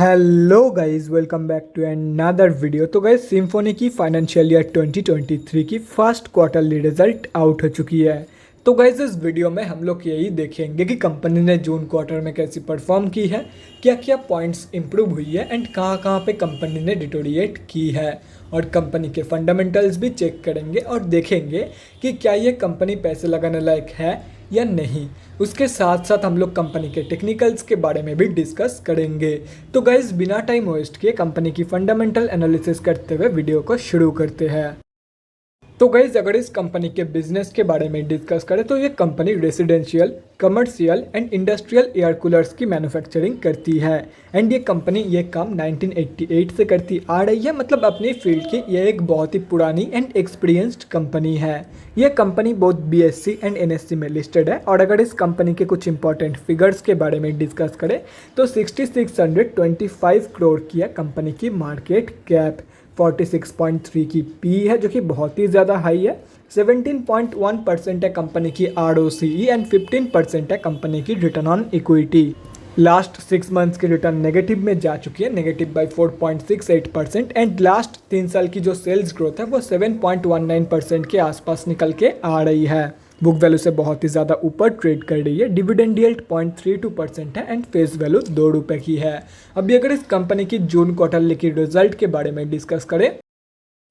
Hello guys, welcome back to another video. तो guys, Symphony की financial year 2023 की first quarterly result out हो चुकी है। तो गाइस, इस वीडियो में हम लोग यही देखेंगे कि कंपनी ने जून क्वार्टर में कैसी परफॉर्म की है, क्या क्या पॉइंट्स इंप्रूव हुई है एंड कहाँ कहाँ पे कंपनी ने डिटोरिएट की है। और कंपनी के फंडामेंटल्स भी चेक करेंगे और देखेंगे कि क्या ये कंपनी पैसे लगाने लायक है या नहीं। उसके साथ साथ हम लोग कंपनी के टेक्निकल्स के बारे में भी डिस्कस करेंगे। तो गाइज, बिना टाइम वेस्ट किए कंपनी की फंडामेंटल एनालिसिस करते हुए वीडियो को शुरू करते हैं। तो गाइज, अगर इस कंपनी के बिजनेस के बारे में डिस्कस करें तो ये company residential, commercial and industrial air coolers की मैन्युफैक्चरिंग करती है। एंड ये कंपनी ये काम 1988 से करती आ रही है। मतलब अपनी फील्ड की ये एक बहुत ही पुरानी एंड एक्सपीरियंस्ड कंपनी है। ये कंपनी बहुत बीएससी एंड एनएससी में लिस्टेड है। और अगर इस कंपनी के कुछ इंपॉर्टेंट फिगर्स के बारे में डिस्कस करें तो 6625 करोड़ की है कंपनी की मार्केट कैप। 46.3 की पी है जो कि बहुत ही ज़्यादा हाई है। 17.1% है कंपनी की ROCE एंड 15% है कंपनी की return on equity. Last 6 months की रिटर्न नेगेटिव में जा चुकी है, नेगेटिव बाई 4.68%। एंड लास्ट 3 साल की जो सेल्स ग्रोथ है वो 7.19% के आसपास निकल के आ रही है। बुक वैल्यू से बहुत ही ज़्यादा ऊपर ट्रेड कर रही है। डिविडेंड यील्ड 0.32% है एंड फेस वैल्यू 2 रुपये की है। अभी अगर इस कंपनी की जून क्वार्टरली की रिजल्ट के बारे में डिस्कस करें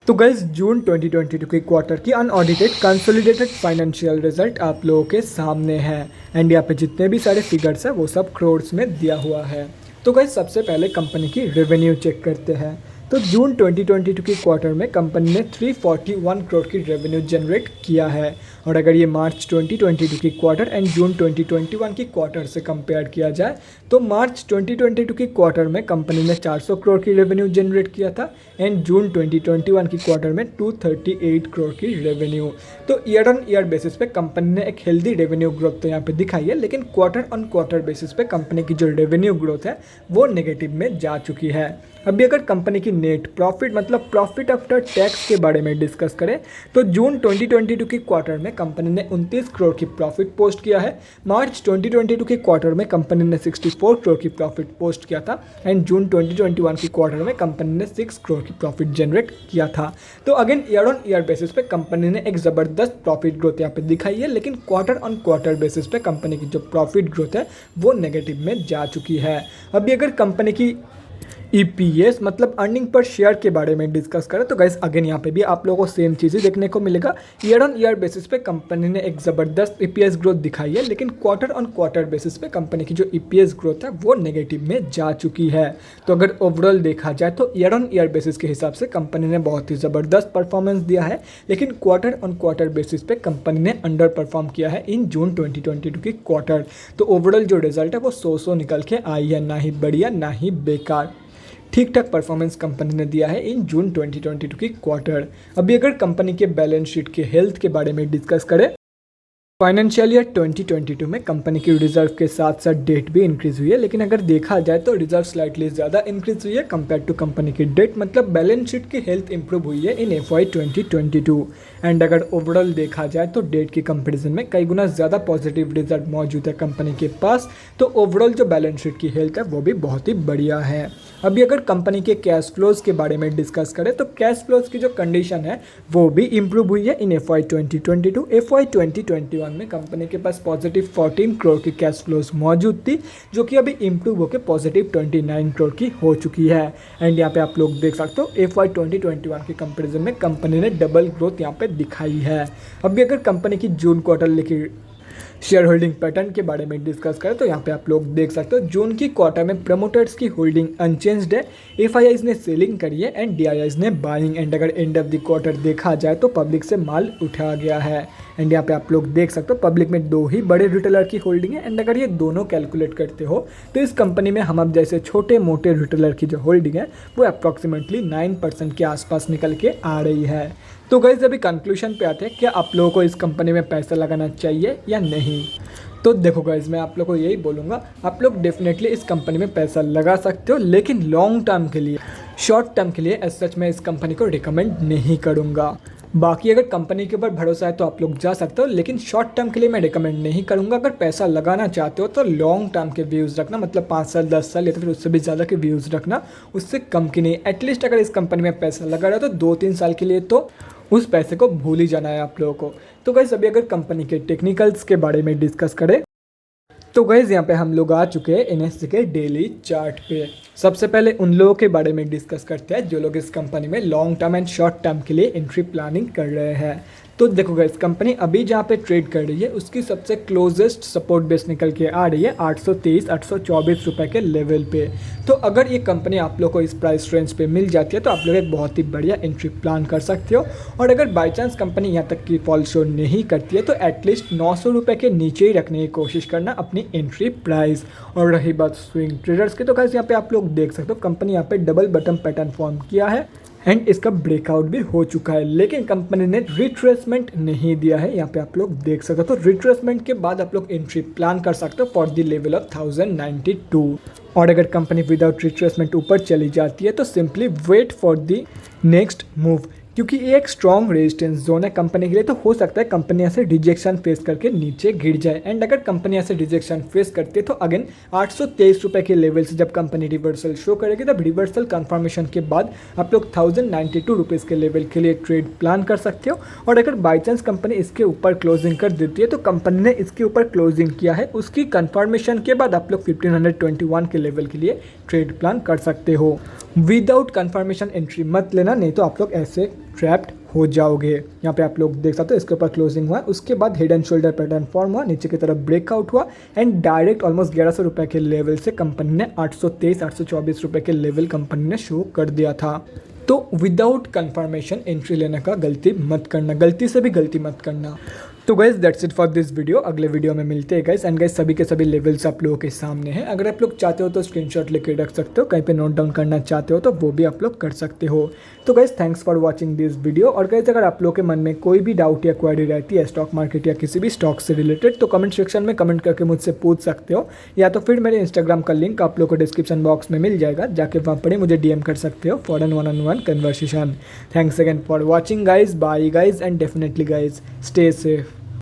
तो गाइस, जून 2022 के क्वार्टर की अनऑडिटेड कंसोलिडेटेड फाइनेंशियल रिजल्ट आप लोगों के सामने है। एंड यहाँ पे जितने भी सारे फिगर्स हैं वो सब करोड्स में दिया हुआ है। तो गाइस, सबसे पहले कंपनी की रेवेन्यू चेक करते हैं। तो जून 2022 के क्वार्टर में कंपनी ने 341 करोड़ की रेवेन्यू जनरेट किया है। और अगर ये मार्च 2022 की क्वार्टर एंड जून 2021 की क्वार्टर से कंपेयर किया जाए तो मार्च 2022 की क्वार्टर में कंपनी ने 400 करोड़ की रेवेन्यू जनरेट किया था एंड जून 2021 की क्वार्टर में 238 करोड़ की रेवेन्यू। तो ईयर ऑन ईयर बेसिस पे कंपनी ने एक हेल्दी रेवेन्यू ग्रोथ तो यहाँ पे दिखाई है, लेकिन क्वार्टर ऑन क्वार्टर बेसिस पे कंपनी की जो रेवेन्यू ग्रोथ है वो नेगेटिव में जा चुकी है। अभी अगर कंपनी की नेट प्रॉफिट मतलब प्रॉफिट आफ्टर टैक्स के बारे में डिस्कस करें तो जून 2022 की क्वार्टर में कंपनी ने 29 करोड़ की प्रॉफिट पोस्ट किया है। मार्च 2022 के क्वार्टर में कंपनी ने 64 करोड़ की प्रॉफिट पोस्ट किया था एंड जून 2021 की क्वार्टर में कंपनी ने 6 करोड़ की प्रॉफिट जनरेट किया था। तो again year on year basis पे कंपनी ने एक ज़बरदस्त प्रॉफिट ग्रोथ यहाँ पे दिखाई है, लेकिन क्वार्टर ऑन क्वार्टर बेसिस पे कंपनी की जो प्रॉफिट ग्रोथ है वो नेगेटिव में जा चुकी है। अभी अगर कंपनी की EPS मतलब अर्निंग पर शेयर के बारे में डिस्कस करें तो गाइस, अगेन यहाँ पे भी आप लोगों को सेम चीज़ें देखने को मिलेगा। ईयर ऑन ईयर बेसिस पे कंपनी ने एक ज़बरदस्त EPS ग्रोथ दिखाई है, लेकिन क्वार्टर ऑन क्वार्टर बेसिस पे कंपनी की जो EPS ग्रोथ है वो नेगेटिव में जा चुकी है। तो अगर ओवरऑल देखा जाए तो ईयर ऑन ईयर बेसिस के हिसाब से कंपनी ने बहुत ही ज़बरदस्त परफॉर्मेंस दिया है, लेकिन क्वार्टर ऑन क्वार्टर बेसिस पे कंपनी ने अंडर परफॉर्म किया है इन जून 2022 की क्वार्टर। तो ओवरऑल जो रिजल्ट है वो 100 निकल के आई है, ना ही बढ़िया ना ही बेकार। ठीक ठाक परफॉर्मेंस कंपनी ने दिया है इन जून 2022 की क्वार्टर। अभी अगर कंपनी के बैलेंस शीट के हेल्थ के बारे में डिस्कस करें, फाइनेंशियल ईयर 2022 में कंपनी की रिजर्व के साथ साथ डेट भी इंक्रीज हुई है, लेकिन अगर देखा जाए तो रिजर्व स्लाइटली ज़्यादा इंक्रीज हुई है कंपेयर टू कंपनी की डेट। मतलब बैलेंस शीट की हेल्थ इंप्रूव हुई है इन FY 2022। एंड अगर ओवरऑल देखा जाए तो डेट की कंपैरिजन में कई गुना ज़्यादा पॉजिटिव रिजल्ट मौजूद है कंपनी के पास। तो ओवरऑल जो बैलेंस शीट की हेल्थ है वो भी बहुत ही बढ़िया है। अभी अगर कंपनी के कैश फ्लोज के बारे में डिस्कस करें तो कैश फ्लोज की जो कंडीशन है वो भी इंप्रूव हुई है इन FY 2022। FY 2021 में कंपनी के पास पॉजिटिव 14 करोड़ की कैश फ्लोज मौजूद थी, जो कि अभी इंप्रूव होकर पॉजिटिव 29 करोड़ की हो चुकी है। एंड यहाँ पे आप लोग देख सकते हो FY 2021 के कंपैरिजन में कंपनी ने डबल ग्रोथ यहाँ पे दिखाई है। अभी अगर कंपनी की जून क्वार्टर की शेयर होल्डिंग पैटर्न के बारे में डिस्कस करें तो यहाँ पे आप लोग देख सकते हो जून की क्वार्टर में प्रमोटर्स की होल्डिंग अनचेंज्ड है। FIIs ने सेलिंग करी है एंड DIIs ने बाइंग। एंड अगर एंड ऑफ द क्वार्टर देखा जाए तो पब्लिक से माल उठाया गया है। एंड यहाँ पे आप लोग देख सकते हो पब्लिक में 2 ही बड़े रिटेलर की होल्डिंग है। एंड अगर ये दोनों कैलकुलेट करते हो तो इस कंपनी में हम अब जैसे छोटे मोटे रिटेलर की जो होल्डिंग है वो अप्रॉक्सीमेटली 9% के आसपास निकल के आ रही है। तो गाइस, अभी कंक्लूजन पे आते हैं, क्या आप लोगों को इस कंपनी में पैसा लगाना चाहिए या नहीं। तो देखो गाइस, मैं आप लोगों को यही बोलूँगा, आप लोग डेफिनेटली इस कंपनी में पैसा लगा सकते हो, लेकिन लॉन्ग टर्म के लिए, शॉर्ट टर्म के लिए एज सच मैं इस कंपनी को रिकमेंड नहीं करूँगा। बाकी अगर कंपनी के ऊपर भरोसा है तो आप लोग जा सकते हो, लेकिन शॉर्ट टर्म के लिए मैं रिकमेंड नहीं करूँगा। अगर पैसा लगाना चाहते हो तो लॉन्ग टर्म के व्यूज़ रखना, मतलब 5 साल 10 साल या तो फिर उससे भी ज़्यादा के व्यूज़ रखना, उससे कम की नहीं। एटलीस्ट अगर इस कंपनी में पैसा लगा रहा है तो 2-3 साल के लिए तो उस पैसे को भूल ही जाना है आप लोगों को। तो गाइस अभी अगर कंपनी के टेक्निकल्स के बारे में डिस्कस करें तो गाइस यहाँ पे हम लोग आ चुके हैं एनएससी के डेली चार्ट पे। सबसे पहले उन लोगों के बारे में डिस्कस करते हैं जो लोग इस कंपनी में long term and short term के लिए एंट्री प्लानिंग कर रहे हैं। तो देखो गाइस, कंपनी अभी जहाँ पे ट्रेड कर रही है उसकी सबसे क्लोजेस्ट सपोर्ट बेस निकल के आ रही है 823-824 रुपये के लेवल पे। तो अगर ये कंपनी आप लोग को इस प्राइस रेंज पे मिल जाती है तो आप लोग एक बहुत ही बढ़िया एंट्री प्लान कर सकते हो। और अगर बाई चांस कंपनी यहाँ तक की फॉल शो नहीं करती है तो एटलीस्ट 900 रुपये के नीचे ही रखने की कोशिश करना अपनी एंट्री प्राइस। और रही बात स्विंग ट्रेडर्स की, तो गाइस यहाँ पे आप लोग देख सकते हो कंपनी यहाँ पे डबल बटन पैटर्न फॉर्म किया है एंड इसका ब्रेकआउट भी हो चुका है, लेकिन कंपनी ने रिट्रेसमेंट नहीं दिया है। यहाँ पे आप लोग देख सकते हो। तो रिट्रेसमेंट के बाद आप लोग एंट्री प्लान कर सकते हो फॉर द लेवल ऑफ 1092। और अगर कंपनी विदाउट रिट्रेसमेंट ऊपर चली जाती है तो simply wait for the next move, क्योंकि ये एक स्ट्रॉन्ग रेजिस्टेंस जोन है कंपनी के लिए। तो हो सकता है कंपनी ऐसे रिजेक्शन फेस करके नीचे गिर जाए। एंड अगर कंपनी ऐसे रिजेक्शन फेस करती है तो अगेन 823 रुपये के लेवल से जब कंपनी रिवर्सल शो करेगी तब रिवर्सल कंफर्मेशन के बाद आप लोग 1092 रुपीज़ के लेवल के लिए ट्रेड प्लान कर सकते हो। और अगर बाई चांस कंपनी इसके ऊपर क्लोजिंग कर देती है तो कंपनी ने इसके ऊपर क्लोजिंग किया है, उसकी कंफर्मेशन के बाद आप लोग 1521 के लेवल के लिए ट्रेड प्लान कर सकते हो। विदाउट कंफर्मेशन एंट्री मत लेना, नहीं तो आप लोग ऐसे ट्रैप्ड हो जाओगे। यहाँ पे आप लोग देख सकते हो इसके ऊपर क्लोजिंग हुआ, उसके बाद head and shoulder pattern form हुआ, नीचे की तरफ ब्रेकआउट हुआ एंड डायरेक्ट ऑलमोस्ट 1100 रुपये के लेवल से कंपनी ने 823-824 रुपये के लेवल कंपनी ने शो कर दिया था। तो विदाउट कंफर्मेशन एंट्री लेने का गलती मत करना, गलती से भी गलती मत करना। तो guys that's it for this video. अगले वीडियो में मिलते हैं गाइस। एंड गाइस सभी के सभी लेवल्स आप लोगों के सामने हैं। अगर आप लोग चाहते हो तो स्क्रीनशॉट लेके रख सकते हो, कहीं पे नोट डाउन करना चाहते हो तो वो भी आप लोग कर सकते हो। तो guys thanks for watching this video. और गाइस अगर आप लोगों के मन में कोई भी डाउट या क्वेरी रहती है स्टॉक मार्केट या किसी भी स्टॉक से रिलेटेड तो कमेंट सेक्शन में कमेंट करके मुझसे पूछ सकते हो, या तो फिर मेरे इंस्टाग्राम का लिंक आप लोग को डिस्क्रिप्शन बॉक्स में मिल जाएगा, जाके वहाँ पर मुझे DM कर सकते हो for an 1-on-1 conversation. Thanks again for watching guys, bye guys and definitely guys stay safe.